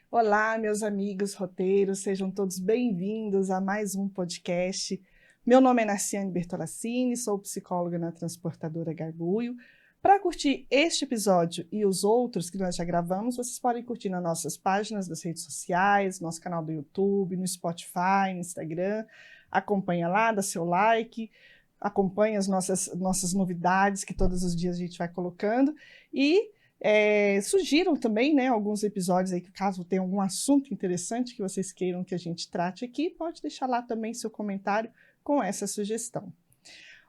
Olá, meus amigos roteiros, sejam todos bem-vindos a mais um podcast. Meu nome é Narciane Bertolassini, sou psicóloga na Transportadora Garbuio. Para curtir este episódio e os outros que nós já gravamos, vocês podem curtir nas nossas páginas das redes sociais, nosso canal do YouTube, no Spotify, no Instagram. Acompanha lá, dá seu like, acompanha as nossas novidades que todos os dias a gente vai colocando e surgiram também, né, alguns episódios aí que caso tenha algum assunto interessante que vocês queiram que a gente trate aqui, pode deixar lá também seu comentário com essa sugestão.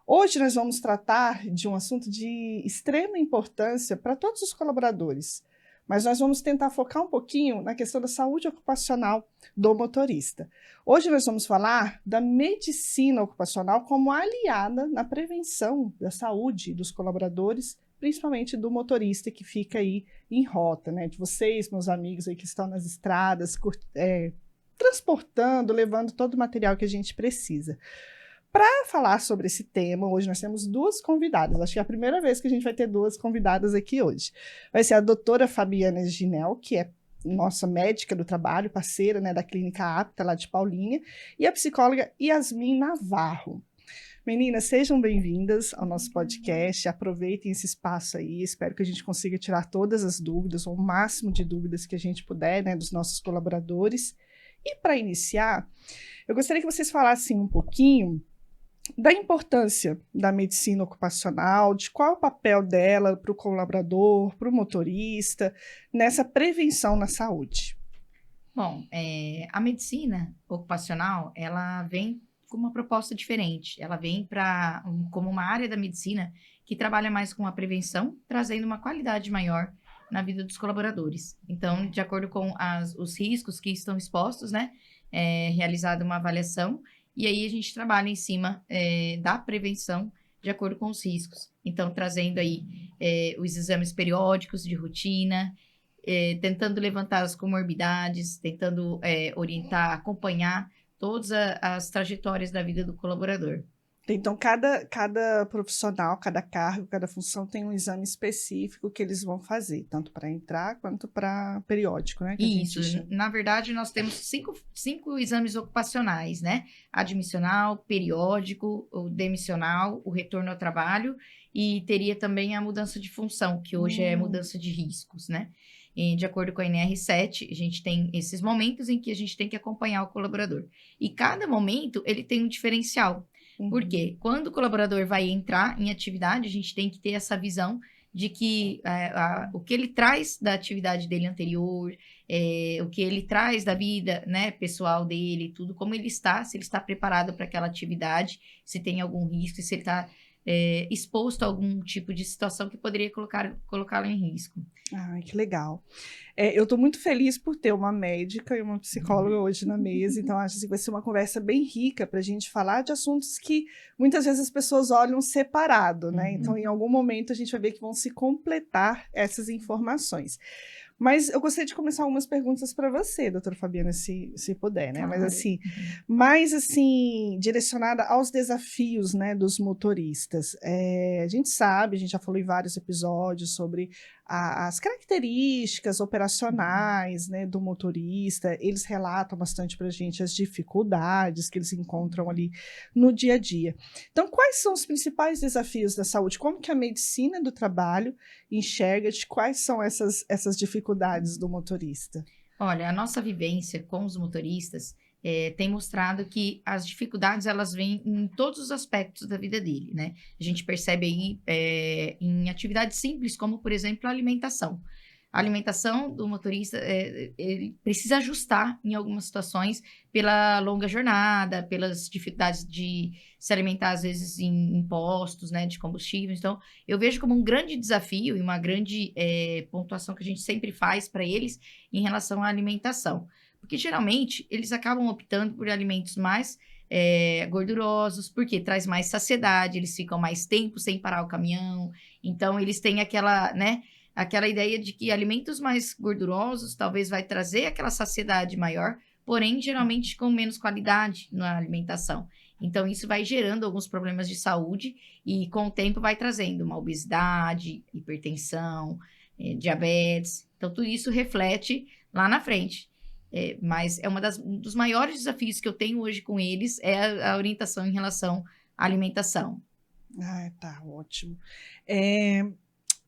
Hoje nós vamos tratar de um assunto de extrema importância para todos os colaboradores, mas nós vamos tentar focar um pouquinho na questão da saúde ocupacional do motorista. Hoje nós vamos falar da medicina ocupacional como aliada na prevenção da saúde dos colaboradores, principalmente do motorista que fica aí em rota, né? De vocês, meus amigos aí que estão nas estradas, transportando, levando todo o material que a gente precisa. Para falar sobre esse tema, hoje nós temos duas convidadas. Acho que é a primeira vez que a gente vai ter duas convidadas aqui hoje. Vai ser a doutora Fabiana Ginel, que é nossa médica do trabalho, parceira, né, da Clínica Apta, lá de Paulínia, e a psicóloga Yasmin Navarro. Meninas, sejam bem-vindas ao nosso podcast, aproveitem esse espaço aí, espero que a gente consiga tirar todas as dúvidas, ou o máximo de dúvidas que a gente puder, né, dos nossos colaboradores. E para iniciar, eu gostaria que vocês falassem um pouquinho da importância da medicina ocupacional, de qual é o papel dela para o colaborador, para o motorista, nessa prevenção na saúde. Bom, a medicina ocupacional, ela vem com uma proposta diferente. Ela vem como uma área da medicina que trabalha mais com a prevenção, trazendo uma qualidade maior na vida dos colaboradores. Então, de acordo com os riscos que estão expostos, né, é realizada uma avaliação e aí a gente trabalha em cima da prevenção de acordo com os riscos. Então, trazendo aí os exames periódicos de rotina, tentando levantar as comorbidades, tentando orientar, acompanhar todas as trajetórias da vida do colaborador. Então, cada profissional, cada cargo, cada função tem um exame específico que eles vão fazer, tanto para entrar quanto para periódico, né? Isso, na verdade, nós temos cinco exames ocupacionais, né? Admissional, periódico, o demissional, o retorno ao trabalho e teria também a mudança de função, que hoje é mudança de riscos, né? E, de acordo com a NR7, a gente tem esses momentos em que a gente tem que acompanhar o colaborador. E cada momento, ele tem um diferencial. Porque quando o colaborador vai entrar em atividade, a gente tem que ter essa visão de que o que ele traz da atividade dele anterior, o que ele traz da vida, né, pessoal dele, tudo, como ele está, se ele está preparado para aquela atividade, se tem algum risco, se ele está exposto a algum tipo de situação que poderia colocá-lo em risco. Ai, que legal. Eu estou muito feliz por ter uma médica e uma psicóloga hoje na mesa, então acho que vai ser uma conversa bem rica para a gente falar de assuntos que muitas vezes as pessoas olham separado, né? Então, em algum momento, a gente vai ver que vão se completar essas informações. Mas eu gostaria de começar algumas perguntas para você, doutora Fabiana, se puder, né? Mas assim, mais assim, direcionada aos desafios, né, dos motoristas. A gente sabe, a gente já falou em vários episódios sobre as características operacionais, né, do motorista. Eles relatam bastante para a gente as dificuldades que eles encontram ali no dia a dia. Então, quais são os principais desafios da saúde? Como que a medicina do trabalho enxerga de quais são essas dificuldades do motorista? Olha, a nossa vivência com os motoristas tem mostrado que as dificuldades, elas vêm em todos os aspectos da vida dele, né? A gente percebe aí em atividades simples, como, por exemplo, a alimentação. A alimentação do motorista, ele precisa ajustar em algumas situações pela longa jornada, pelas dificuldades de se alimentar, às vezes, em postos, né, de combustível. Então, eu vejo como um grande desafio e uma grande pontuação que a gente sempre faz para eles em relação à alimentação. Porque, geralmente, eles acabam optando por alimentos mais gordurosos, porque traz mais saciedade, eles ficam mais tempo sem parar o caminhão. Então, eles têm aquela, né, aquela ideia de que alimentos mais gordurosos talvez vai trazer aquela saciedade maior, porém, geralmente com menos qualidade na alimentação. Então, isso vai gerando alguns problemas de saúde e, com o tempo, vai trazendo uma obesidade, hipertensão, diabetes. Então, tudo isso reflete lá na frente. Mas é um dos maiores desafios que eu tenho hoje com eles é a orientação em relação à alimentação. Ah, tá, ótimo.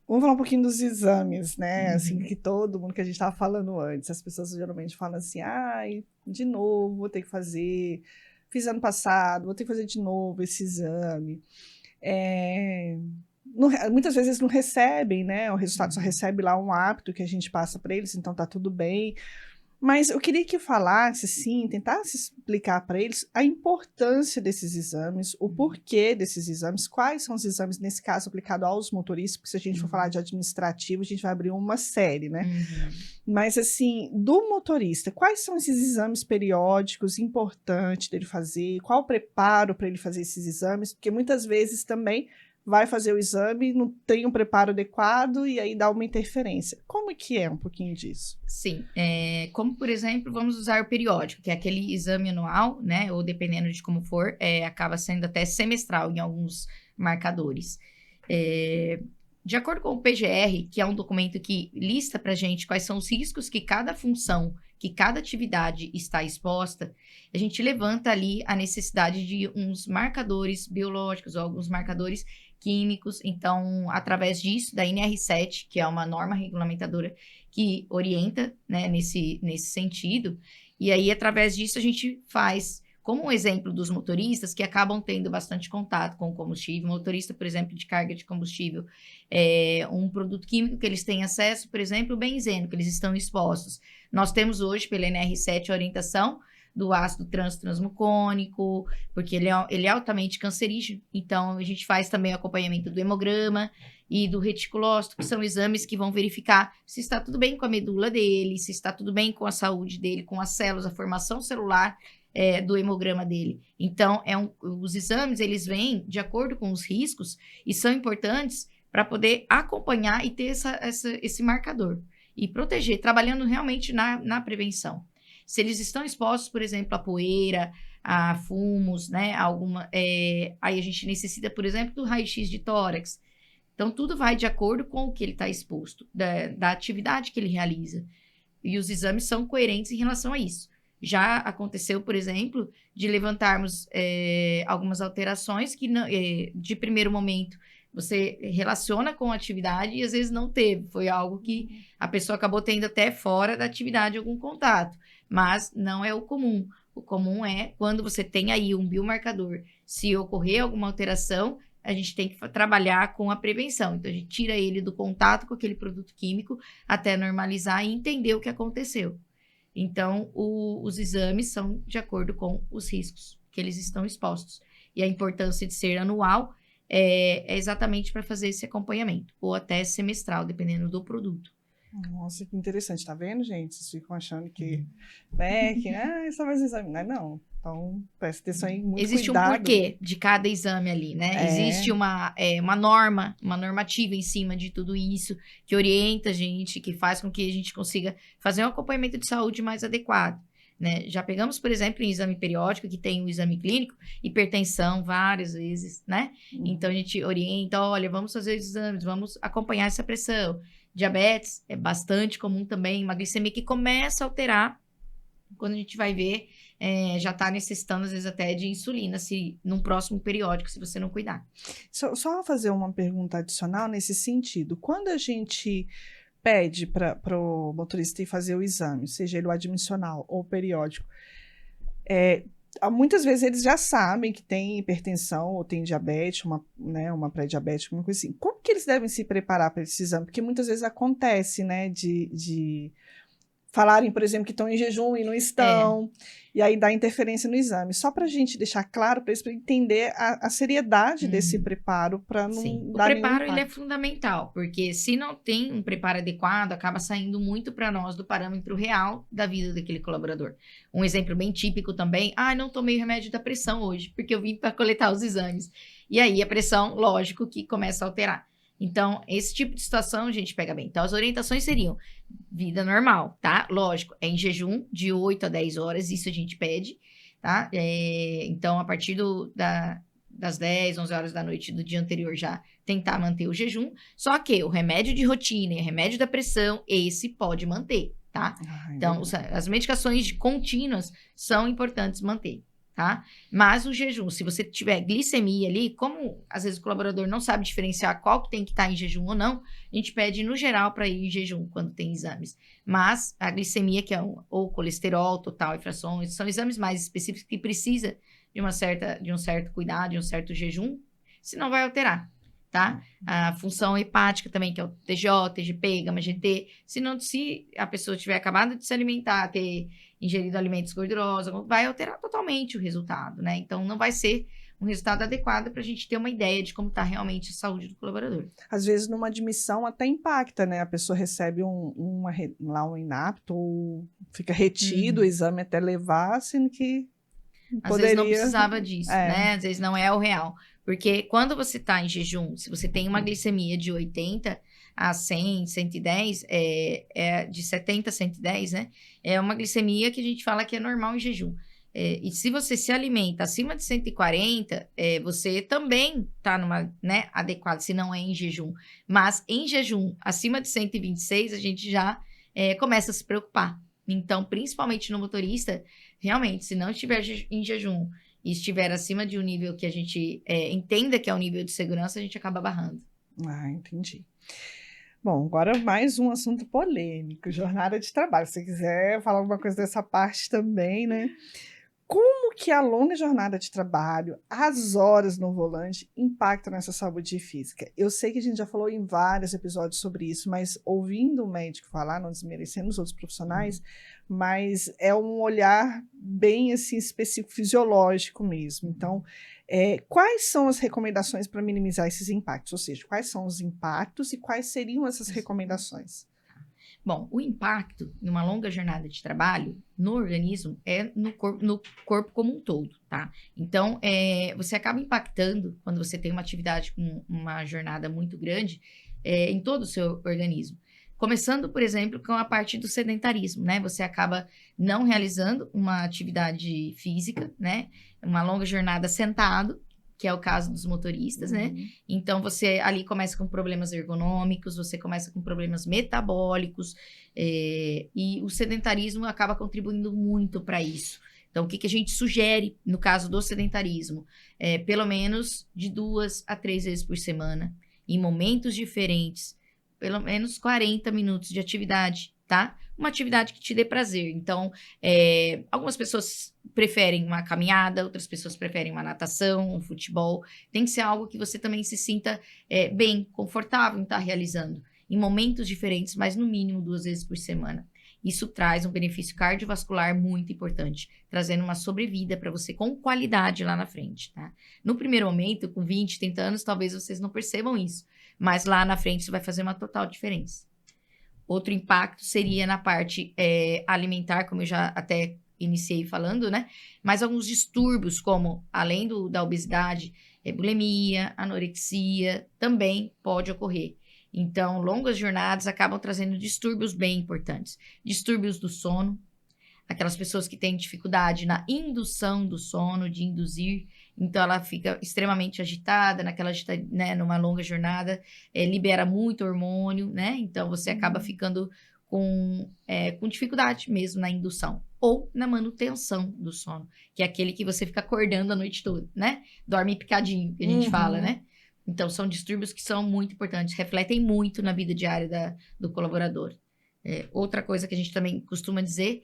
Vamos falar um pouquinho dos exames, né? Assim, que todo mundo que a gente estava falando antes, as pessoas geralmente falam assim, ai, de novo, vou ter que fazer, fiz ano passado, vou ter que fazer de novo esse exame. Muitas vezes eles não recebem, né? O resultado só recebe lá um hábito que a gente passa para eles, então tá tudo bem. Mas eu queria que falasse, sim, tentasse explicar para eles a importância desses exames, o porquê desses exames, quais são os exames, nesse caso, aplicado aos motoristas, porque se a gente for falar de administrativo, a gente vai abrir uma série, né? Mas, assim, do motorista, quais são esses exames periódicos importantes dele fazer? Qual o preparo para ele fazer esses exames? Porque muitas vezes também vai fazer o exame, não tem um preparo adequado e aí dá uma interferência. Como é que é um pouquinho disso? Sim, como por exemplo, vamos usar o periódico, que é aquele exame anual, né, ou dependendo de como for, acaba sendo até semestral em alguns marcadores. De acordo com o PGR, que é um documento que lista para a gente quais são os riscos que cada função, que cada atividade está exposta, a gente levanta ali a necessidade de uns marcadores biológicos ou alguns marcadores químicos. Então, através disso, da NR7, que é uma norma regulamentadora que orienta, né, nesse sentido, e aí, através disso, a gente faz, como um exemplo dos motoristas que acabam tendo bastante contato com o combustível, motorista, por exemplo, de carga de combustível, um produto químico que eles têm acesso, por exemplo, o benzeno, que eles estão expostos. Nós temos hoje, pela NR7, a orientação do ácido transtransmucônico, porque ele é altamente cancerígeno, então a gente faz também o acompanhamento do hemograma e do reticulócito, que são exames que vão verificar se está tudo bem com a medula dele, se está tudo bem com a saúde dele, com as células, a formação celular do hemograma dele. Então, os exames, eles vêm de acordo com os riscos e são importantes para poder acompanhar e ter esse marcador e proteger, trabalhando realmente na prevenção. Se eles estão expostos, por exemplo, a poeira, a fumos, né, aí a gente necessita, por exemplo, do raio-x de tórax. Então, tudo vai de acordo com o que ele está exposto, da atividade que ele realiza. E os exames são coerentes em relação a isso. Já aconteceu, por exemplo, de levantarmos algumas alterações que, de primeiro momento, você relaciona com a atividade e às vezes não teve. Foi algo que a pessoa acabou tendo até fora da atividade algum contato. Mas não é o comum. O comum é quando você tem aí um biomarcador. Se ocorrer alguma alteração, a gente tem que trabalhar com a prevenção. Então, a gente tira ele do contato com aquele produto químico até normalizar e entender o que aconteceu. Então, os exames são de acordo com os riscos que eles estão expostos. E a importância de ser anual é exatamente para fazer esse acompanhamento, ou até semestral, dependendo do produto. Nossa, que interessante, tá vendo, gente? Vocês ficam achando que, né, só mais exame. Não. Então, presta atenção aí, muito Existe cuidado. um porquê de cada exame ali, né? Existe uma norma, uma normativa em cima de tudo isso, que orienta a gente, que faz com que a gente consiga fazer um acompanhamento de saúde mais adequado, né? Já pegamos, por exemplo, em exame periódico, que tem o exame clínico, hipertensão várias vezes, né? Então, a gente orienta, olha, vamos fazer os exames, vamos acompanhar essa pressão. Diabetes é bastante comum também, uma glicemia que começa a alterar, quando a gente vai ver, já está necessitando, às vezes, até de insulina, num próximo periódico, se você não cuidar. Só fazer uma pergunta adicional nesse sentido. Quando a gente pede para o motorista ir fazer o exame, seja ele o admissional ou o periódico, muitas vezes eles já sabem que tem hipertensão ou tem diabetes, uma pré-diabetes, alguma coisa assim. Como que eles devem se preparar para esse exame? Porque muitas vezes acontece, né, de falarem, por exemplo, que estão em jejum e não estão, e aí dá interferência no exame. Só para a gente deixar claro para eles, para entender a seriedade desse preparo, para não dar nenhum preparo, ele é impacto. fundamental, porque se não tem um preparo adequado, acaba saindo muito para nós do parâmetro real da vida daquele colaborador. Um exemplo bem típico também, não tomei remédio da pressão hoje, porque eu vim para coletar os exames. E aí a pressão, lógico, que começa a alterar. Então, esse tipo de situação a gente pega bem. Então, as orientações seriam vida normal, tá? Lógico, em jejum de 8 a 10 horas, isso a gente pede, tá? Então, a partir das 10, 11 horas da noite do dia anterior já tentar manter o jejum. Só que o remédio de rotina e o remédio da pressão, esse pode manter, tá? Ai, Então, as medicações contínuas são importantes manter, tá? Mas o jejum, se você tiver glicemia ali, como às vezes o colaborador não sabe diferenciar qual que tem que estar em jejum ou não, a gente pede no geral para ir em jejum quando tem exames. Mas a glicemia, que é ou colesterol total e frações, são exames mais específicos que precisa de um certo cuidado, de um certo jejum, senão vai alterar, tá? A função hepática também, que é o TGO, TGP, gama-GT, se a pessoa tiver acabado de se alimentar, ter ingerido alimentos gordurosos, vai alterar totalmente o resultado, né? Então, não vai ser um resultado adequado para a gente ter uma ideia de como está realmente a saúde do colaborador. Às vezes, numa admissão até impacta, né? A pessoa recebe lá um inapto, ou fica retido o exame até levar, sendo que Às vezes não poderia... precisava disso, É. né? Às vezes não é o real. Porque quando você está em jejum, se você tem uma glicemia de 80 a 100, 110, de 70 a 110, né? É uma glicemia que a gente fala que é normal em jejum. E se você se alimenta acima de 140, você também está numa, né, adequada, se não é em jejum. Mas em jejum, acima de 126, a gente já começa a se preocupar. Então, principalmente no motorista, realmente, se não estiver em jejum e estiver acima de um nível que a gente entenda que é um nível de segurança, a gente acaba barrando. Ah, entendi. Bom, agora mais um assunto polêmico, jornada de trabalho. Se você quiser falar alguma coisa dessa parte também, né? Como que a longa jornada de trabalho, as horas no volante, impactam nessa saúde física? Eu sei que a gente já falou em vários episódios sobre isso, mas ouvindo o médico falar, não desmerecendo os outros profissionais, mas é um olhar bem assim específico, fisiológico mesmo. Então, quais são as recomendações para minimizar esses impactos? Ou seja, quais são os impactos e quais seriam essas recomendações? Bom, o impacto em uma longa jornada de trabalho no organismo é no corpo como um todo, tá? Então, você acaba impactando quando você tem uma atividade com uma jornada muito grande em todo o seu organismo. Começando, por exemplo, com a parte do sedentarismo, né? Você acaba não realizando uma atividade física, né? Uma longa jornada sentado, que é o caso dos motoristas, né? Então, você ali começa com problemas ergonômicos, você começa com problemas metabólicos, e o sedentarismo acaba contribuindo muito para isso. Então, o que a gente sugere no caso do sedentarismo? Pelo menos de 2 a 3 vezes por semana, em momentos diferentes, pelo menos 40 minutos de atividade, tá? Uma atividade que te dê prazer. Então, algumas pessoas preferem uma caminhada, outras pessoas preferem uma natação, um futebol. Tem que ser algo que você também se sinta bem, confortável em estar realizando, em momentos diferentes, mas no mínimo 2 vezes por semana. Isso traz um benefício cardiovascular muito importante, trazendo uma sobrevida para você com qualidade lá na frente, tá? No primeiro momento, com 20, 30 anos, talvez vocês não percebam isso, mas lá na frente isso vai fazer uma total diferença. Outro impacto seria na parte alimentar, como eu já até iniciei falando, né? Mas alguns distúrbios, como além da obesidade, bulimia, anorexia, também pode ocorrer. Então, longas jornadas acabam trazendo distúrbios bem importantes. Distúrbios do sono, aquelas pessoas que têm dificuldade na indução do sono, de induzir, então ela fica extremamente agitada, né, numa longa jornada, libera muito hormônio, né? Então você acaba ficando com dificuldade mesmo na indução ou na manutenção do sono, que é aquele que você fica acordando a noite toda, né? Dorme picadinho, que a gente fala, né? Então são distúrbios que são muito importantes, refletem muito na vida diária do colaborador. Outra coisa que a gente também costuma dizer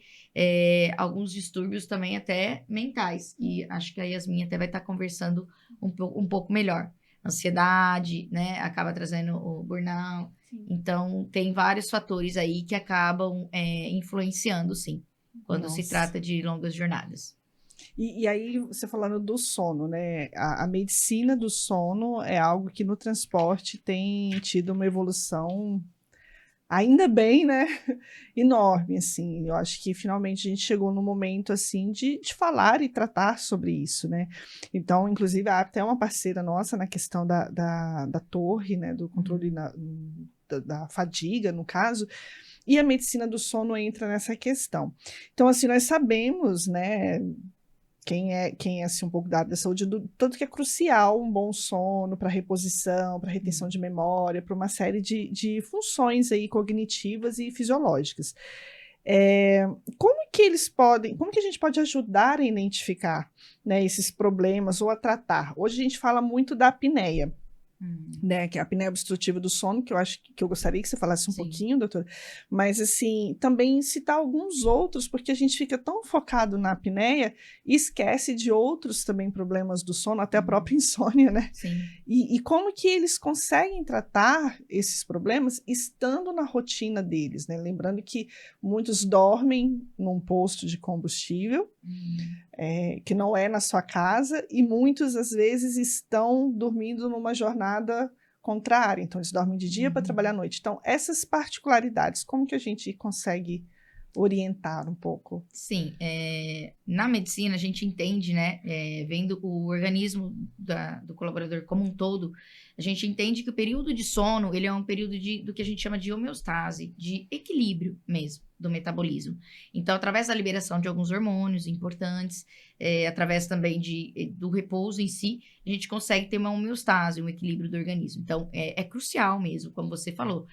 alguns distúrbios também até mentais, e acho que a Yasmin até vai estar conversando um pouco melhor. Ansiedade, né, acaba trazendo o burnout. Sim. Então, tem vários fatores aí que acabam influenciando, sim, quando se trata de longas jornadas. E aí, você falando do sono, né? A medicina do sono é algo que no transporte tem tido uma evolução, ainda bem, né? Enorme, assim. Eu acho que finalmente a gente chegou no momento, assim, de falar e tratar sobre isso, né? Então, inclusive, a APTA é uma parceira nossa na questão da torre, né? Do controle da fadiga, no caso. E a medicina do sono entra nessa questão. Então, assim, nós sabemos, né? Quem é assim, um pouco da área da saúde, tanto que é crucial um bom sono para reposição, para retenção de memória, para uma série de funções aí cognitivas e fisiológicas. Como que a gente pode ajudar a identificar, né, esses problemas ou a tratar? Hoje a gente fala muito da apneia, né, que é a apneia obstrutiva do sono, que eu acho que eu gostaria que você falasse um Sim. pouquinho, doutora, mas assim, também citar alguns outros, porque a gente fica tão focado na apneia e esquece de outros também problemas do sono, até a própria insônia, né? Sim. E como que eles conseguem tratar esses problemas estando na rotina deles, né? Lembrando que muitos dormem num posto de combustível, que não é na sua casa, e muitos, às vezes, estão dormindo numa jornada contrária. Então, eles dormem de dia para trabalhar à noite. Então, essas particularidades, como que a gente consegue orientar um pouco? Sim, na medicina a gente entende, né, vendo o organismo do colaborador como um todo, a gente entende que o período de sono, ele é um período do que a gente chama de homeostase, de equilíbrio mesmo do metabolismo. Então, através da liberação de alguns hormônios importantes, através também do repouso em si, a gente consegue ter uma homeostase, um equilíbrio do organismo. Então, é crucial mesmo, como você falou,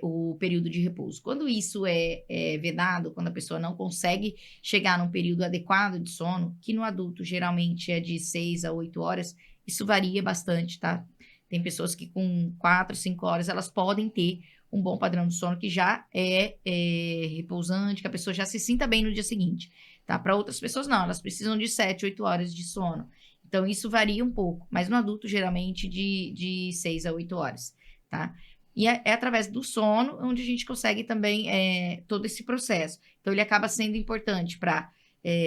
o período de repouso. Quando isso é vedado, quando a pessoa não consegue chegar num período adequado de sono, que no adulto geralmente é de 6 a 8 horas, isso varia bastante, tá? Tem pessoas que com 4, 5 horas elas podem ter um bom padrão de sono que já é repousante, que a pessoa já se sinta bem no dia seguinte, tá? Para outras pessoas não, elas precisam de 7, 8 horas de sono. Então, isso varia um pouco, mas no adulto, geralmente, de 6 a 8 horas, tá? E é através do sono onde a gente consegue também todo esse processo. Então, ele acaba sendo importante para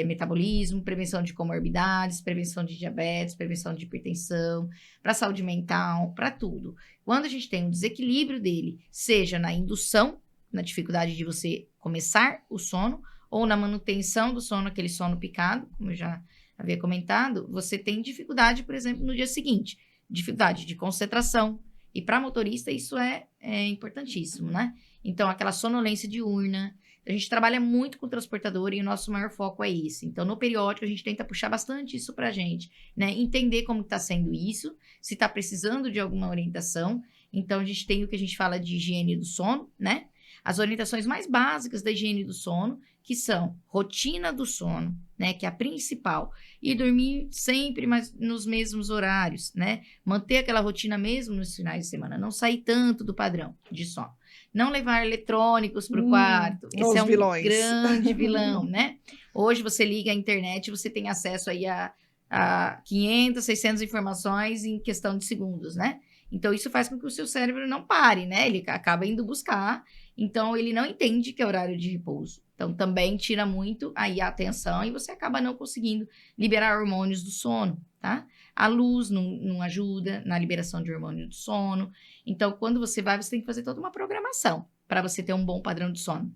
metabolismo, prevenção de comorbidades, prevenção de diabetes, prevenção de hipertensão, para saúde mental, para tudo. Quando a gente tem um desequilíbrio dele, seja na indução, na dificuldade de você começar o sono, ou na manutenção do sono, aquele sono picado, como eu já havia comentado, você tem dificuldade, por exemplo, no dia seguinte, dificuldade de concentração. E para motorista isso é importantíssimo, né? Então, aquela sonolência diurna. A gente trabalha muito com o transportador e o nosso maior foco é esse. Então, no periódico, a gente tenta puxar bastante isso para a gente, né? Entender como está sendo isso, se está precisando de alguma orientação. Então, a gente tem o que a gente fala de higiene do sono, né? As orientações mais básicas da higiene do sono, que são rotina do sono, né? Que é a principal. E dormir sempre nos mesmos horários, né? Manter aquela rotina mesmo nos finais de semana. Não sair tanto do padrão de sono. Não levar eletrônicos para o quarto. Esse é Os um vilões. grande vilão, né? Hoje você liga a internet, você tem acesso aí a 500, 600 informações em questão de segundos, né? Então, isso faz com que o seu cérebro não pare, né? Ele acaba indo buscar, então ele não entende que é horário de repouso. Então, também tira muito aí a atenção e você acaba não conseguindo liberar hormônios do sono, tá? A luz não ajuda na liberação de hormônio do sono. Então, quando você vai, você tem que fazer toda uma programação para você ter um bom padrão de sono.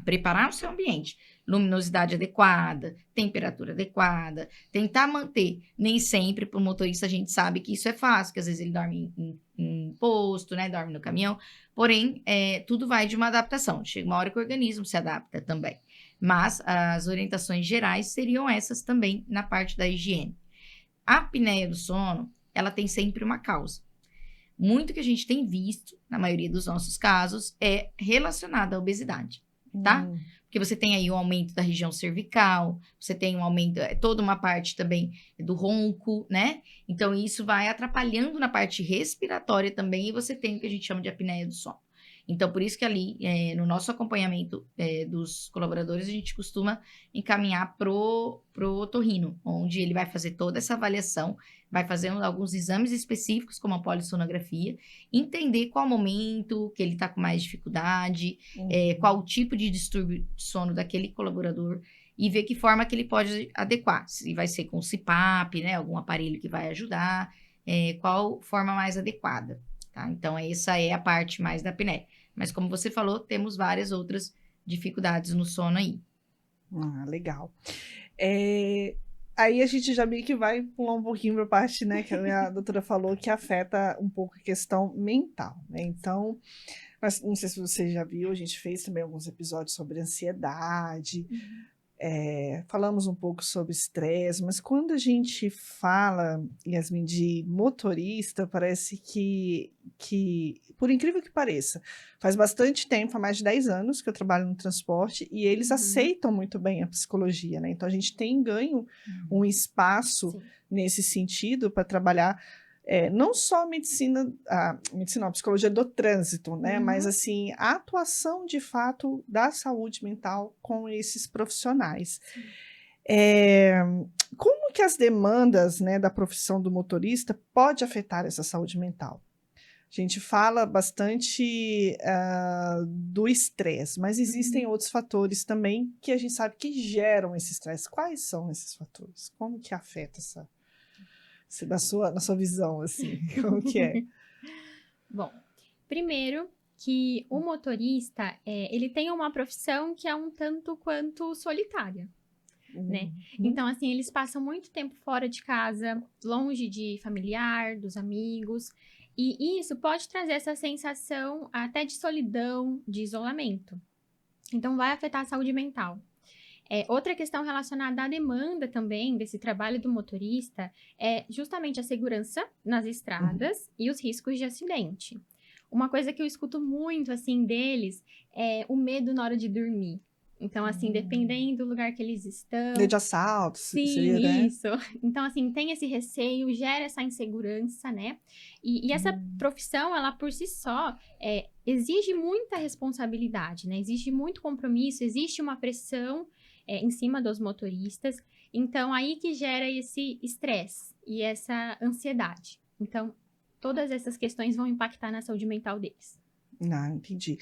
Preparar o seu ambiente, luminosidade adequada, temperatura adequada, tentar manter. Nem sempre para o motorista a gente sabe que isso é fácil, que às vezes ele dorme em posto, né? Dorme no caminhão. Porém, tudo vai de uma adaptação. Chega uma hora que o organismo se adapta também. Mas as orientações gerais seriam essas também na parte da higiene. A apneia do sono, ela tem sempre uma causa. Muito que a gente tem visto, na maioria dos nossos casos, é relacionada à obesidade, tá? Porque você tem aí o aumento da região cervical, você tem um aumento, toda uma parte também do ronco, né? Então, isso vai atrapalhando na parte respiratória também, e você tem o que a gente chama de apneia do sono. Então, por isso que ali, no nosso acompanhamento dos colaboradores, a gente costuma encaminhar pro otorrino, onde ele vai fazer toda essa avaliação, vai fazer alguns exames específicos, como a polissonografia, entender qual momento que ele está com mais dificuldade, qual o tipo de distúrbio de sono daquele colaborador, e ver que forma que ele pode adequar. Se vai ser com CPAP, né, algum aparelho que vai ajudar, qual forma mais adequada. Tá? Então, essa é a parte mais da apneia. Mas, como você falou, temos várias outras dificuldades no sono aí. Legal. Aí a gente já meio que vai pular um pouquinho para a parte, né, que a minha doutora falou, que afeta um pouco a questão mental, né? Então, mas não sei se você já viu, a gente fez também alguns episódios sobre ansiedade, falamos um pouco sobre estresse, mas quando a gente fala, Yasmin, de motorista, parece que, por incrível que pareça, faz bastante tempo, há mais de 10 anos que eu trabalho no transporte, e eles aceitam muito bem a psicologia, né? Então a gente tem ganho um espaço Sim. nesse sentido para trabalhar não só a psicologia do trânsito, né? Mas assim, a atuação de fato da saúde mental com esses profissionais. Como que as demandas, né, da profissão do motorista pode afetar essa saúde mental? A gente fala bastante do estresse, mas existem outros fatores também que a gente sabe que geram esse estresse. Quais são esses fatores? Como que afeta na sua visão, assim, como que é? Bom, primeiro que o motorista, ele tem uma profissão que é um tanto quanto solitária, né? Então, assim, eles passam muito tempo fora de casa, longe de familiar, dos amigos, e isso pode trazer essa sensação até de solidão, de isolamento. Então, vai afetar a saúde mental. Outra questão relacionada à demanda também desse trabalho do motorista é justamente a segurança nas estradas e os riscos de acidente. Uma coisa que eu escuto muito, assim, deles é o medo na hora de dormir. Então, assim, dependendo do lugar que eles estão... Medo de assalto, Sim, seria, né? isso. Então, assim, tem esse receio, gera essa insegurança, né? E essa profissão, ela por si só, exige muita responsabilidade, né? Exige muito compromisso, existe uma pressão em cima dos motoristas. Então, aí que gera esse estresse e essa ansiedade. Então, todas essas questões vão impactar na saúde mental deles. Ah, entendi.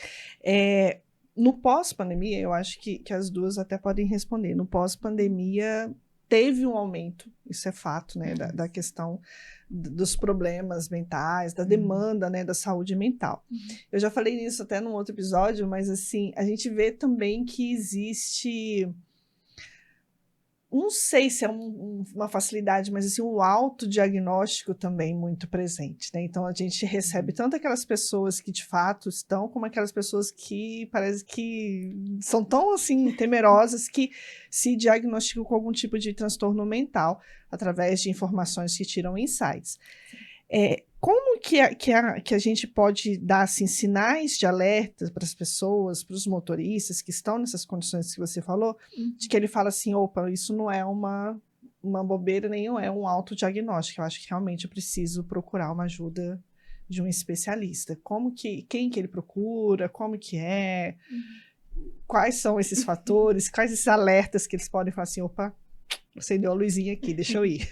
No pós-pandemia, eu acho que as duas até podem responder. No pós-pandemia, teve um aumento, isso é fato, né, da questão dos problemas mentais, da demanda, né, da saúde mental. Eu já falei nisso até num outro episódio, mas assim, a gente vê também que existe... Não sei se é uma facilidade, mas assim, um autodiagnóstico também muito presente, né? Então a gente recebe tanto aquelas pessoas que de fato estão, como aquelas pessoas que parece que são tão assim temerosas que se diagnosticam com algum tipo de transtorno mental através de informações que tiram insights. Como que a gente pode dar assim, sinais de alerta para as pessoas, para os motoristas que estão nessas condições que você falou, de que ele fala assim, opa, isso não é uma bobeira, nem é um autodiagnóstico, eu acho que realmente eu preciso procurar uma ajuda de um especialista. Quem que ele procura, como que é, quais são esses fatores, quais esses alertas que eles podem falar assim, opa, acendeu a luzinha aqui, deixa eu ir.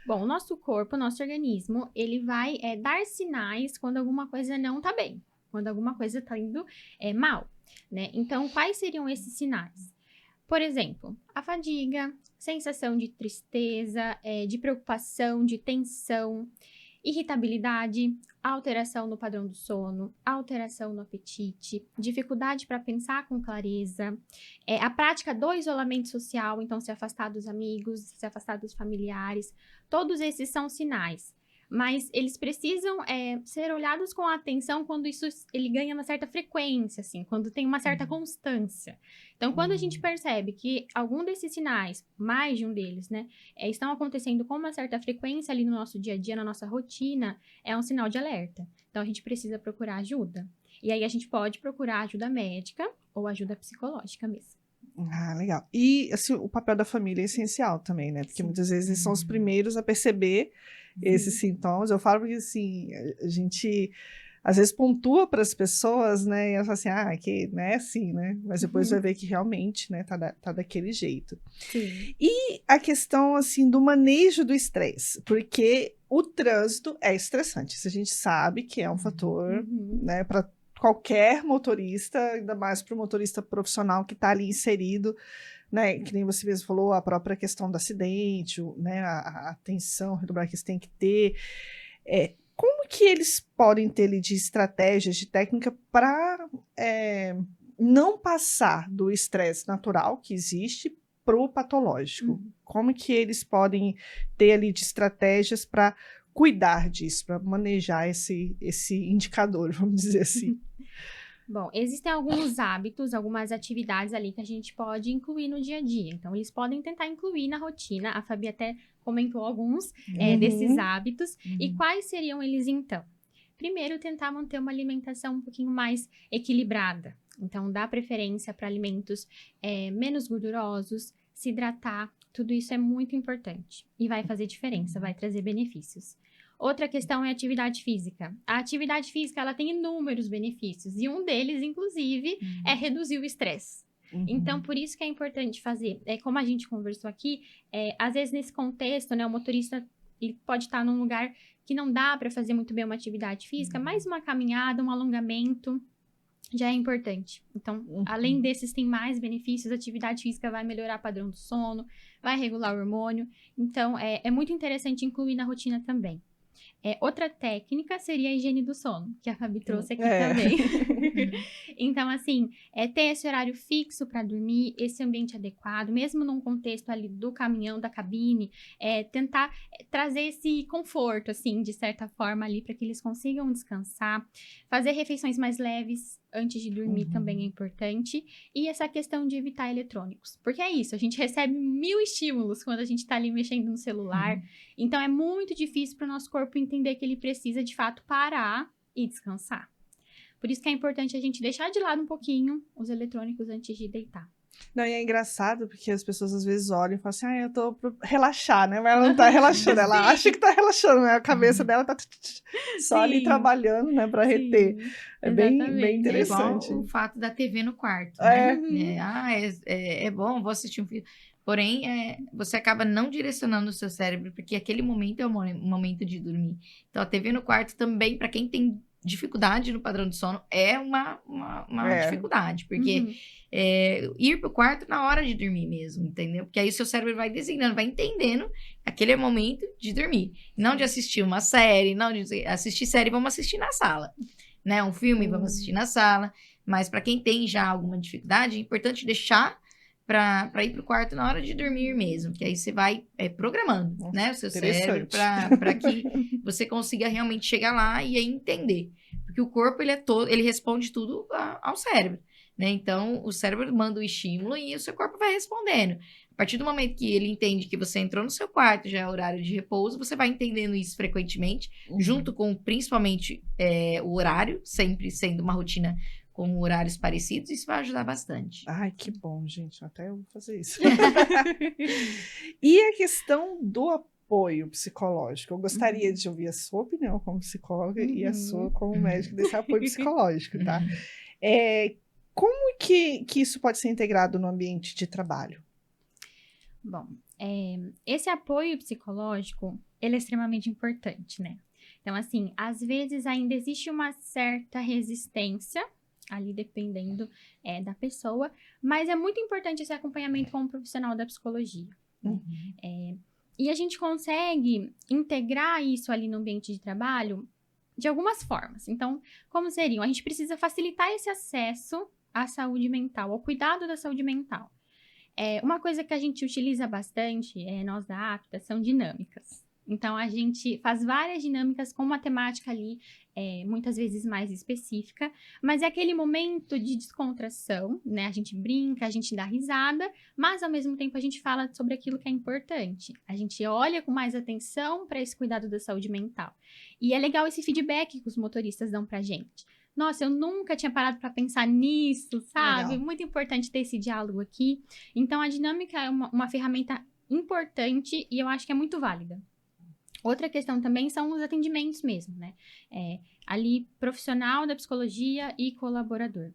Bom, o nosso corpo, o nosso organismo, ele vai dar sinais quando alguma coisa não tá bem, quando alguma coisa tá indo mal, né? Então, quais seriam esses sinais? Por exemplo, a fadiga, sensação de tristeza, de preocupação, de tensão, irritabilidade, alteração no padrão do sono, alteração no apetite, dificuldade para pensar com clareza, a prática do isolamento social, então se afastar dos amigos, se afastar dos familiares, todos esses são sinais. Mas eles precisam ser olhados com atenção quando ele ganha uma certa frequência, assim, quando tem uma certa constância. Então, quando a gente percebe que algum desses sinais, mais de um deles, né, estão acontecendo com uma certa frequência ali no nosso dia a dia, na nossa rotina, é um sinal de alerta. Então, a gente precisa procurar ajuda. E aí, a gente pode procurar ajuda médica ou ajuda psicológica mesmo. Ah, legal. E assim, o papel da família é essencial também, né? Porque muitas vezes eles são os primeiros a perceber esses sintomas. Eu falo porque assim, a gente às vezes pontua para as pessoas, né? E elas falam assim, que não é assim, né? Mas depois vai ver que realmente, né, tá daquele jeito. Sim. E a questão assim do manejo do estresse, porque o trânsito é estressante. Isso a gente sabe que é um fator, né, para qualquer motorista, ainda mais para o motorista profissional que está ali inserido, né, que nem você mesmo falou, a própria questão do acidente, né, a atenção que eles têm que ter. Como que eles podem ter ali de estratégias, de técnica para não passar do estresse natural que existe para o patológico? Como que eles podem ter ali de estratégias para cuidar disso, para manejar esse indicador, vamos dizer assim? Bom, existem alguns hábitos, algumas atividades ali que a gente pode incluir no dia a dia. Então, eles podem tentar incluir na rotina. A Fabi até comentou alguns desses hábitos. E quais seriam eles, então? Primeiro, tentar manter uma alimentação um pouquinho mais equilibrada. Então, dar preferência para alimentos menos gordurosos, se hidratar. Tudo isso é muito importante e vai fazer diferença, vai trazer benefícios. Outra questão é a atividade física. A atividade física, ela tem inúmeros benefícios e um deles, inclusive, é reduzir o estresse. Então, por isso que é importante fazer. Como a gente conversou aqui, às vezes nesse contexto, né, o motorista ele pode estar num lugar que não dá para fazer muito bem uma atividade física, mas uma caminhada, um alongamento já é importante. Então, além desses, tem mais benefícios. A atividade física vai melhorar o padrão do sono, vai regular o hormônio. Então, é muito interessante incluir na rotina também. Outra técnica seria a higiene do sono, que a Fabi trouxe aqui também. Então, assim, ter esse horário fixo para dormir, esse ambiente adequado, mesmo num contexto ali do caminhão, da cabine, tentar trazer esse conforto, assim, de certa forma ali, para que eles consigam descansar. Fazer refeições mais leves antes de dormir também é importante. E essa questão de evitar eletrônicos. Porque é isso, a gente recebe 1000 estímulos quando a gente está ali mexendo no celular. Então, é muito difícil para o nosso corpo entender que ele precisa, de fato, parar e descansar. Por isso que é importante a gente deixar de lado um pouquinho os eletrônicos antes de deitar. Não, e é engraçado porque as pessoas às vezes olham e falam assim, eu tô pra relaxar, né? Mas ela não tá relaxando, ela acha que tá relaxando, mas a cabeça dela tá só ali trabalhando, né, pra reter. É bem interessante. É igual o fato da TV no quarto, né? É bom, vou assistir um filme. Porém, você acaba não direcionando o seu cérebro, porque aquele momento é o momento de dormir. Então, a TV no quarto também, para quem tem dificuldade no padrão de sono, é uma dificuldade, porque ir pro quarto na hora de dormir mesmo, entendeu? Porque aí o seu cérebro vai designando, vai entendendo aquele é o momento de dormir. Não de assistir uma série, não de assistir série, vamos assistir na sala, né? Um filme, vamos assistir na sala. Mas para quem tem já alguma dificuldade, é importante deixar para ir pro quarto na hora de dormir mesmo, que aí você vai programando, né, o seu cérebro para que você consiga realmente chegar lá e aí entender, porque o corpo ele responde tudo ao cérebro, né? Então o cérebro manda o estímulo e o seu corpo vai respondendo. A partir do momento que ele entende que você entrou no seu quarto, já é horário de repouso, você vai entendendo isso frequentemente, junto com principalmente o horário, sempre sendo uma rotina com horários parecidos, isso vai ajudar bastante. Ai, que bom, gente. Até eu vou fazer isso. E a questão do apoio psicológico? Eu gostaria de ouvir a sua opinião como psicóloga e a sua como médica desse apoio psicológico, tá? Como que isso pode ser integrado no ambiente de trabalho? Bom, esse apoio psicológico, ele é extremamente importante, né? Então, assim, às vezes ainda existe uma certa resistência ali dependendo da pessoa, mas é muito importante esse acompanhamento com um profissional da psicologia. E a gente consegue integrar isso ali no ambiente de trabalho de algumas formas. Então, como seriam? A gente precisa facilitar esse acesso à saúde mental, ao cuidado da saúde mental. Uma coisa que a gente utiliza bastante, nós da APTA, são dinâmicas. Então, a gente faz várias dinâmicas com uma temática ali, muitas vezes mais específica, mas é aquele momento de descontração, né? A gente brinca, a gente dá risada, mas ao mesmo tempo a gente fala sobre aquilo que é importante. A gente olha com mais atenção para esse cuidado da saúde mental. E é legal esse feedback que os motoristas dão pra gente. Nossa, eu nunca tinha parado para pensar nisso, sabe? Legal. Muito importante ter esse diálogo aqui. Então, a dinâmica é uma ferramenta importante e eu acho que é muito válida. Outra questão também são os atendimentos mesmo, né? Ali, profissional da psicologia e colaborador.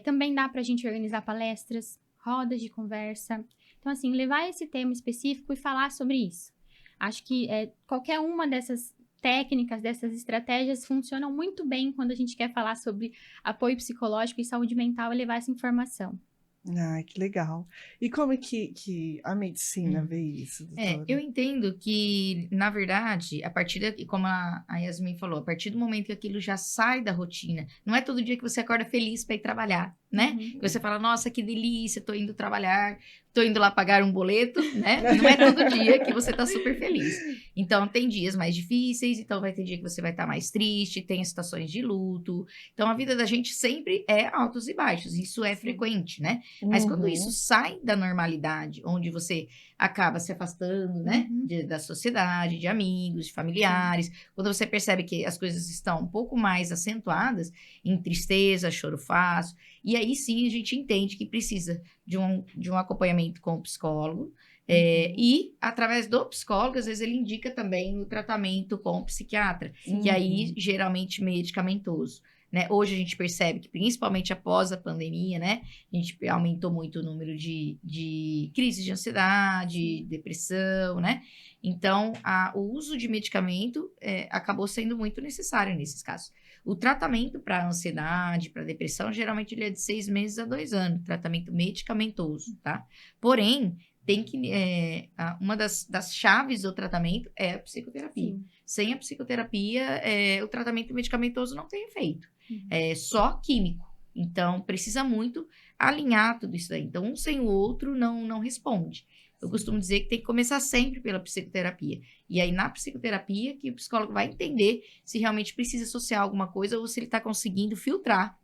Também dá pra gente organizar palestras, rodas de conversa. Então, assim, levar esse tema específico e falar sobre isso. Acho que qualquer uma dessas técnicas, dessas estratégias funcionam muito bem quando a gente quer falar sobre apoio psicológico e saúde mental e levar essa informação. Ai, que legal. E como é que a medicina vê isso, doutora? Eu entendo que, na verdade, a partir daqui, como a Yasmin falou, a partir do momento que aquilo já sai da rotina, não é todo dia que você acorda feliz para ir trabalhar, né? Que você fala, nossa, que delícia, tô indo trabalhar. tô indo lá pagar um boleto, né? Não é todo dia que você tá super feliz. Então, tem dias mais difíceis, então vai ter dia que você vai estar mais triste, tem situações de luto. Então, a vida da gente sempre é altos e baixos, isso é frequente, né? Mas quando isso sai da normalidade, onde você acaba se afastando, né? Da sociedade, de amigos, de familiares, quando você percebe que as coisas estão um pouco mais acentuadas, em tristeza, choro fácil, e aí sim a gente entende que precisa de um acompanhamento com o psicólogo, e através do psicólogo, às vezes ele indica também o tratamento com o psiquiatra, que aí geralmente medicamentoso. Né? Hoje a gente percebe que, principalmente após a pandemia, né, a gente aumentou muito o número de crises de ansiedade, depressão, né? Então, o uso de medicamento acabou sendo muito necessário nesses casos. O tratamento para ansiedade, para depressão, geralmente ele é de 6 meses a 2 anos, tratamento medicamentoso, tá? Porém, tem que uma das chaves do tratamento é a psicoterapia. Sim. Sem a psicoterapia, o tratamento medicamentoso não tem efeito. É só químico. Então, precisa muito alinhar tudo isso daí. Então, um sem o outro não responde. Eu costumo dizer que tem que começar sempre pela psicoterapia. E aí, na psicoterapia, que o psicólogo vai entender se realmente precisa associar alguma coisa ou se ele está conseguindo filtrar,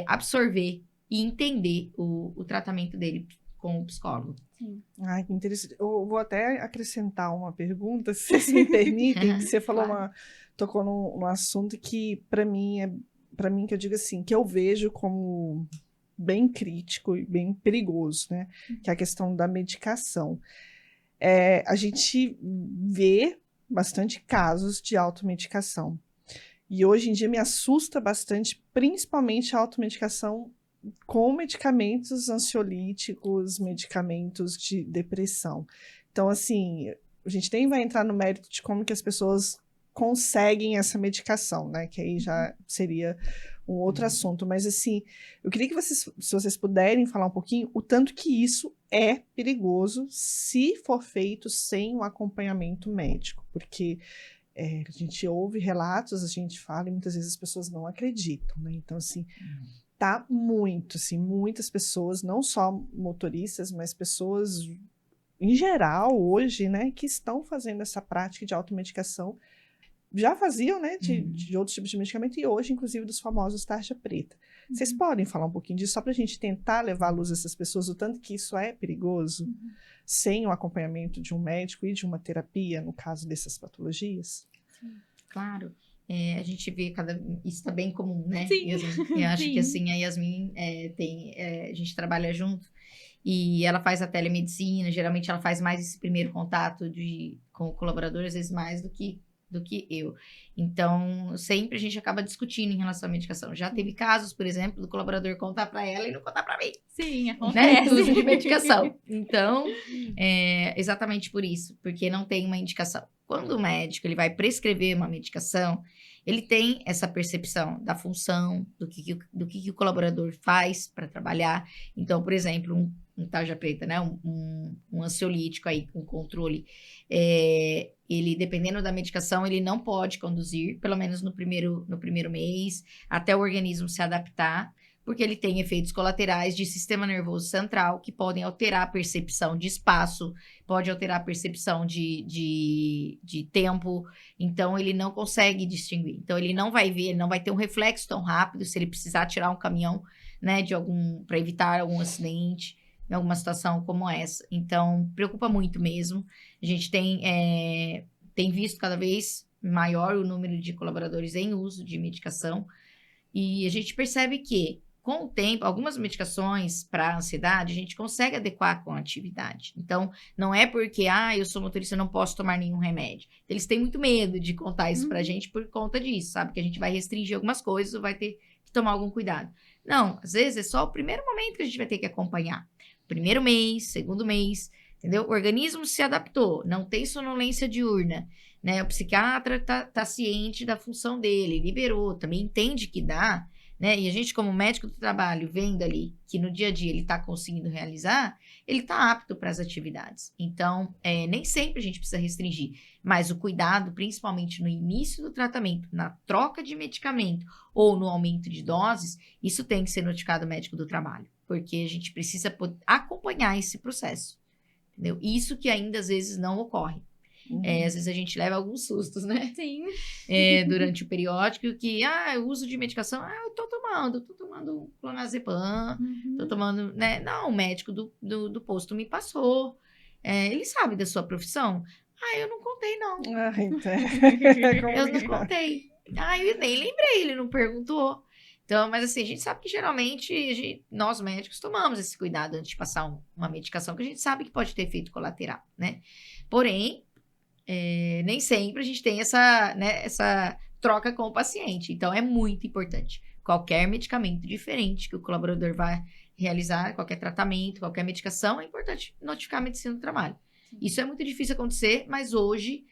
absorver e entender o tratamento dele com o psicólogo. Sim. Ai, que interessante. Eu vou até acrescentar uma pergunta, se vocês me permitem, que você falou claro. Tocou num assunto que, para mim, que eu digo assim, que eu vejo como bem crítico e bem perigoso, né? Que é a questão da medicação. A gente vê bastante casos de automedicação. E hoje em dia me assusta bastante, principalmente a automedicação com medicamentos ansiolíticos, medicamentos de depressão. Então, assim, a gente nem vai entrar no mérito de como que as pessoas conseguem essa medicação, né? Que aí já seria um outro assunto. Mas, assim, eu queria que se vocês puderem falar um pouquinho o tanto que isso é perigoso se for feito sem um acompanhamento médico. Porque a gente ouve relatos, a gente fala e muitas vezes as pessoas não acreditam, né? Então, assim... Tá muito, assim, muitas pessoas, não só motoristas, mas pessoas em geral hoje, né, que estão fazendo essa prática de automedicação, já faziam, né, de outros tipos de medicamento e hoje, inclusive, dos famosos tarja preta. Vocês podem falar um pouquinho disso, só para a gente tentar levar à luz essas pessoas, o tanto que isso é perigoso, sem o acompanhamento de um médico e de uma terapia, no caso dessas patologias? Sim. Claro. A gente vê isso está bem comum, né? Sim. Yasmin? Eu acho que assim, a Yasmin a gente trabalha junto e ela faz a telemedicina, geralmente ela faz mais esse primeiro contato com o colaborador, às vezes mais do que eu. Então, sempre a gente acaba discutindo em relação à medicação. Já teve casos, por exemplo, do colaborador contar para ela e não contar para mim. Sim, acontece. Né? Do uso de medicação. Então, exatamente por isso, porque não tem uma indicação. Quando o médico ele vai prescrever uma medicação, ele tem essa percepção da função, do que o colaborador faz para trabalhar. Então, por exemplo, um tarja preta, né? um ansiolítico aí com controle, ele, dependendo da medicação, ele não pode conduzir, pelo menos no primeiro mês, até o organismo se adaptar, porque ele tem efeitos colaterais de sistema nervoso central que podem alterar a percepção de espaço, pode alterar a percepção de tempo, então ele não consegue distinguir. Então ele não vai ver, ele não vai ter um reflexo tão rápido se ele precisar tirar um caminhão, né, para evitar algum acidente, em alguma situação como essa. Então, preocupa muito mesmo. A gente tem visto cada vez maior o número de colaboradores em uso de medicação, e a gente percebe que, com o tempo, algumas medicações para ansiedade, a gente consegue adequar com a atividade. Então, não é porque, eu sou motorista, eu não posso tomar nenhum remédio. Eles têm muito medo de contar isso pra gente por conta disso, sabe? Que a gente vai restringir algumas coisas ou vai ter que tomar algum cuidado. Não, às vezes é só o primeiro momento que a gente vai ter que acompanhar. Primeiro mês, segundo mês, entendeu? O organismo se adaptou, não tem sonolência diurna, né? O psiquiatra tá ciente da função dele, liberou, também entende que dá, né? E a gente, como médico do trabalho, vendo ali que no dia a dia ele está conseguindo realizar, ele está apto para as atividades. Então, nem sempre a gente precisa restringir, mas o cuidado, principalmente no início do tratamento, na troca de medicamento ou no aumento de doses, isso tem que ser notificado ao médico do trabalho. porque a gente precisa acompanhar esse processo, entendeu? Isso que ainda às vezes não ocorre. Às vezes a gente leva alguns sustos, né? Sim. Durante o periódico, que, o uso de medicação, eu tô tomando clonazepam, tô tomando, né? Não, o médico do posto me passou. Ele sabe da sua profissão? Eu não contei, não. Então, Eu não contei. Eu nem lembrei, ele não perguntou. Então, mas assim, a gente sabe que geralmente nós médicos tomamos esse cuidado antes de passar uma medicação que a gente sabe que pode ter efeito colateral, né? Porém, nem sempre a gente tem essa troca com o paciente. Então, é muito importante. Qualquer medicamento diferente que o colaborador vai realizar, qualquer tratamento, qualquer medicação, é importante notificar a medicina do trabalho. Isso é muito difícil acontecer, mas hoje,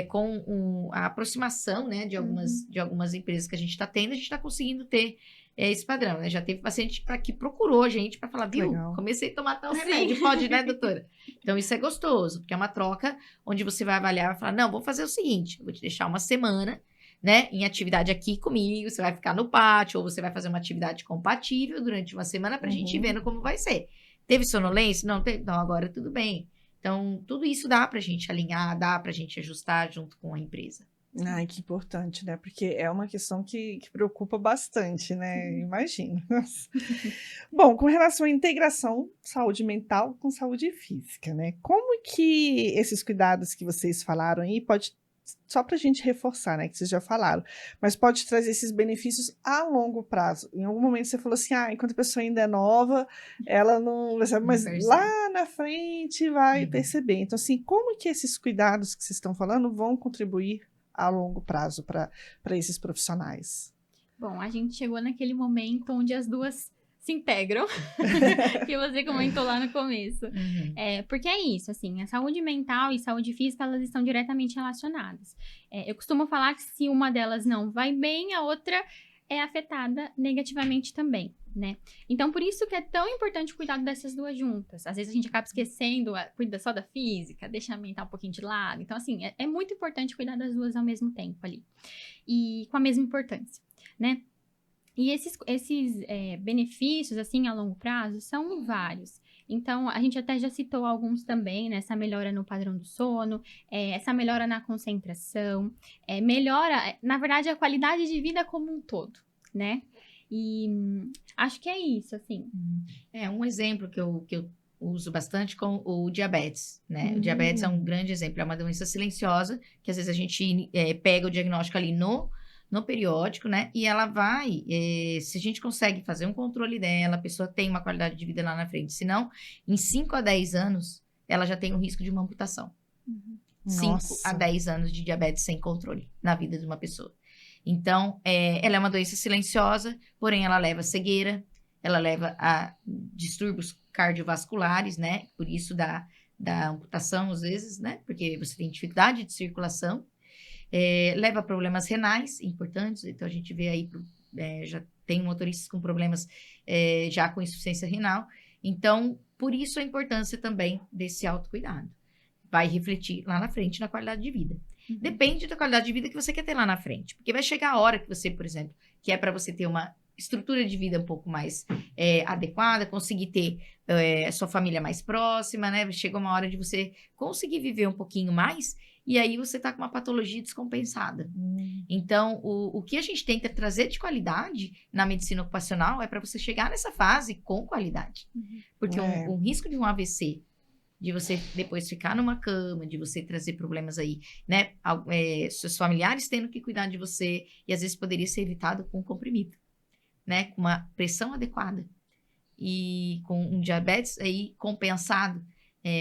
com a aproximação, né, de algumas empresas que a gente está tendo, a gente está conseguindo ter esse padrão, né? Já teve paciente que procurou a gente para falar, viu, comecei a tomar tal remédio, pode, né, doutora? Então, isso é gostoso, porque é uma troca onde você vai avaliar e falar, não, vou fazer o seguinte, vou te deixar uma semana, né, em atividade aqui comigo, você vai ficar no pátio, ou você vai fazer uma atividade compatível durante uma semana para a gente ir vendo como vai ser. Teve sonolência? Não, teve. Não, agora tudo bem. Então, tudo isso dá para a gente alinhar, dá para a gente ajustar junto com a empresa. Ai, que importante, né? Porque é uma questão que preocupa bastante, né? Imagino. Bom, com relação à integração saúde mental com saúde física, né? Como que esses cuidados que vocês falaram aí pode, só para a gente reforçar, né? Que vocês já falaram, mas pode trazer esses benefícios a longo prazo. Em algum momento você falou assim, enquanto a pessoa ainda é nova, ela não percebe, mas lá na frente vai perceber. Então, assim, como que esses cuidados que vocês estão falando vão contribuir a longo prazo para esses profissionais? Bom, a gente chegou naquele momento onde as duas se integram, que você comentou lá no começo. Porque é isso, assim, a saúde mental e saúde física, elas estão diretamente relacionadas. Eu costumo falar que se uma delas não vai bem, a outra é afetada negativamente também, né? Então, por isso que é tão importante o cuidado dessas duas juntas. Às vezes a gente acaba esquecendo, cuida só da física, deixa a mental um pouquinho de lado. Então, assim, é muito importante cuidar das duas ao mesmo tempo ali. E com a mesma importância, né? E esses benefícios, assim, a longo prazo, são vários. Então, a gente até já citou alguns também, né? Essa melhora no padrão do sono, essa melhora na concentração, melhora, na verdade, a qualidade de vida como um todo, né? E acho que é isso, assim. Um exemplo que eu uso bastante com o diabetes, né? O diabetes é um grande exemplo, é uma doença silenciosa, que às vezes a gente pega o diagnóstico ali no periódico, né? E ela vai, se a gente consegue fazer um controle dela, a pessoa tem uma qualidade de vida lá na frente. Senão, em 5 a 10 anos, ela já tem o risco de uma amputação. 5 a 10 anos de diabetes sem controle na vida de uma pessoa. Então, ela é uma doença silenciosa, porém ela leva a cegueira, ela leva a distúrbios cardiovasculares, né? Por isso da amputação, às vezes, né? Porque você tem dificuldade de circulação. Leva a problemas renais importantes, então a gente vê aí, já tem motoristas com problemas já com insuficiência renal, então por isso a importância também desse autocuidado, vai refletir lá na frente na qualidade de vida. Depende da qualidade de vida que você quer ter lá na frente, porque vai chegar a hora que você, por exemplo, que é para você ter uma estrutura de vida um pouco mais adequada, conseguir ter a sua família mais próxima, né? Chega uma hora de você conseguir viver um pouquinho mais, e aí você tá com uma patologia descompensada. Então, o que a gente tenta trazer de qualidade na medicina ocupacional é para você chegar nessa fase com qualidade. Porque um risco de um AVC, de você depois ficar numa cama, de você trazer problemas aí, né? Seus familiares tendo que cuidar de você, e às vezes poderia ser evitado com um comprimido, né? Com uma pressão adequada. E com um diabetes aí compensado,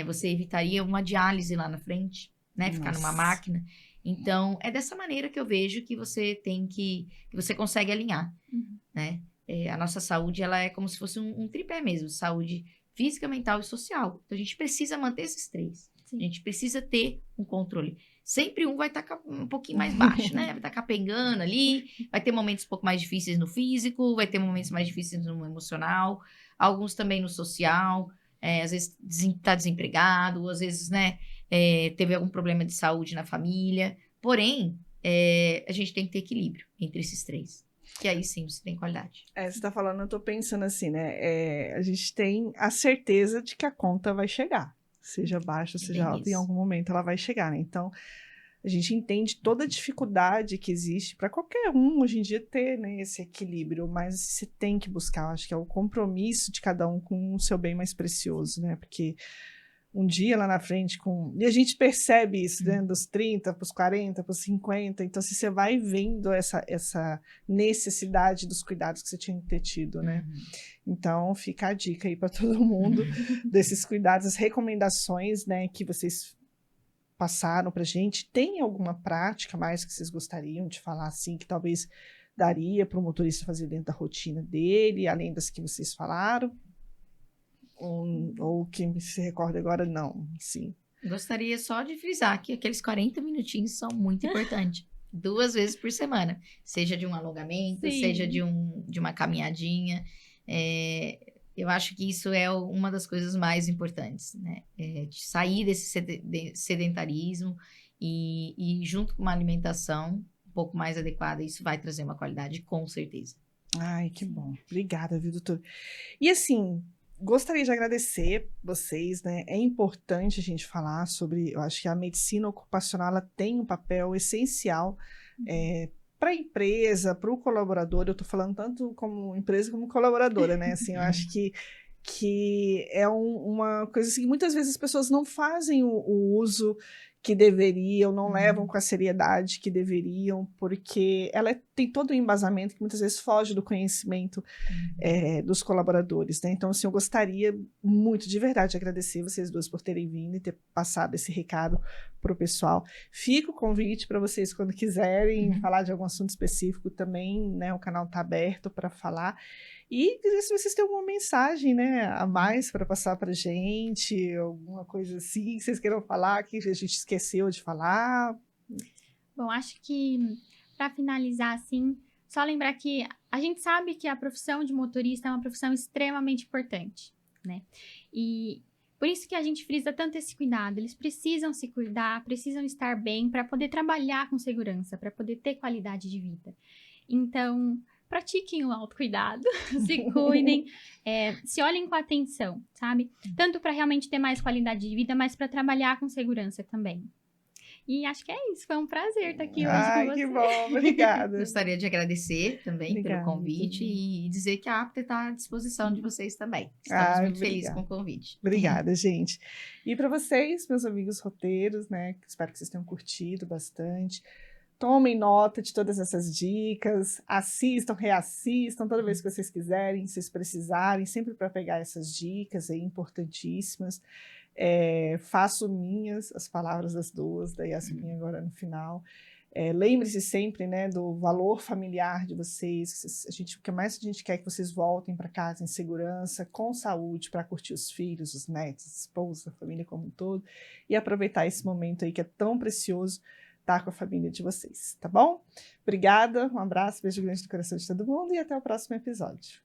você evitaria uma diálise lá na frente, né? Ficar numa máquina. Então, é dessa maneira que eu vejo que você que você consegue alinhar, né? A nossa saúde, ela é como se fosse um tripé mesmo, saúde física, mental e social. Então, a gente precisa manter esses três. Sim. A gente precisa ter um controle. Sempre um vai estar um pouquinho mais baixo, né? Vai estar capengando ali, vai ter momentos um pouco mais difíceis no físico, vai ter momentos mais difíceis no emocional, alguns também no social, às vezes está desempregado, às vezes, né, teve algum problema de saúde na família. Porém, a gente tem que ter equilíbrio entre esses três. que aí sim você tem qualidade. Você está falando, eu estou pensando assim, né? A gente tem a certeza de que a conta vai chegar, seja baixa, seja alta, em algum momento ela vai chegar, né? Então, a gente entende toda a dificuldade que existe para qualquer um hoje em dia ter, né, esse equilíbrio, mas você tem que buscar, acho que é o compromisso de cada um com o seu bem mais precioso, né? Porque um dia lá na frente, e a gente percebe isso, né, dos 30 para os 40, para os 50, então se você vai vendo essa necessidade dos cuidados que você tinha que ter tido, né? Então fica a dica aí para todo mundo desses cuidados, as recomendações, né, que vocês passaram para a gente. Tem alguma prática mais que vocês gostariam de falar assim, que talvez daria para o motorista fazer dentro da rotina dele, além das que vocês falaram? Ou que se recorda agora, não, sim. Gostaria só de frisar que aqueles 40 minutinhos são muito importantes. 2 vezes por semana. Seja de um alongamento, Sim. seja de uma caminhadinha. Eu acho que isso é uma das coisas mais importantes, né? De sair desse sedentarismo e junto com uma alimentação um pouco mais adequada, isso vai trazer uma qualidade, com certeza. Ai, que bom. Obrigada, viu, doutor? E assim, gostaria de agradecer vocês, né? É importante a gente falar sobre, eu acho que a medicina ocupacional ela tem um papel essencial para a empresa, para o colaborador. Eu estou falando tanto como empresa como colaboradora, né? Assim, eu acho que é uma coisa assim, que muitas vezes as pessoas não fazem o uso que deveriam, não levam com a seriedade que deveriam, porque ela tem todo um embasamento que muitas vezes foge do conhecimento dos colaboradores, né? Então, assim, eu gostaria muito, de verdade, agradecer vocês duas por terem vindo e ter passado esse recado para o pessoal. Fica o convite para vocês, quando quiserem falar de algum assunto específico também, né? O canal está aberto para falar. E se vocês têm alguma mensagem, né, a mais para passar para a gente, alguma coisa assim que vocês queiram falar, que a gente esqueceu de falar. Bom, acho que para finalizar, assim, só lembrar que a gente sabe que a profissão de motorista é uma profissão extremamente importante, né? E por isso que a gente frisa tanto esse cuidado. Eles precisam se cuidar, precisam estar bem para poder trabalhar com segurança, para poder ter qualidade de vida. Então, pratiquem o autocuidado, se cuidem, se olhem com atenção, sabe? Tanto para realmente ter mais qualidade de vida, mas para trabalhar com segurança também. E acho que é isso, foi um prazer estar aqui hoje com você. Que bom, obrigada. Gostaria de agradecer também Obrigada, pelo convite e dizer que a APTA está à disposição de vocês também. Estamos muito felizes com o convite. Obrigada, gente. E para vocês, meus amigos roteiros, né, espero que vocês tenham curtido bastante. Tomem nota de todas essas dicas, assistam, reassistam toda vez que vocês quiserem, se vocês precisarem, sempre para pegar essas dicas aí importantíssimas. Faço minhas as palavras das duas, da Yasmin agora no final. Lembre-se sempre, né, do valor familiar de vocês. O que mais a gente quer é que vocês voltem para casa em segurança, com saúde, para curtir os filhos, os netos, a esposa, a família como um todo, e aproveitar esse momento aí que é tão precioso, estar com a família de vocês, tá bom? Obrigada, um abraço, beijo grande no coração de todo mundo e até o próximo episódio.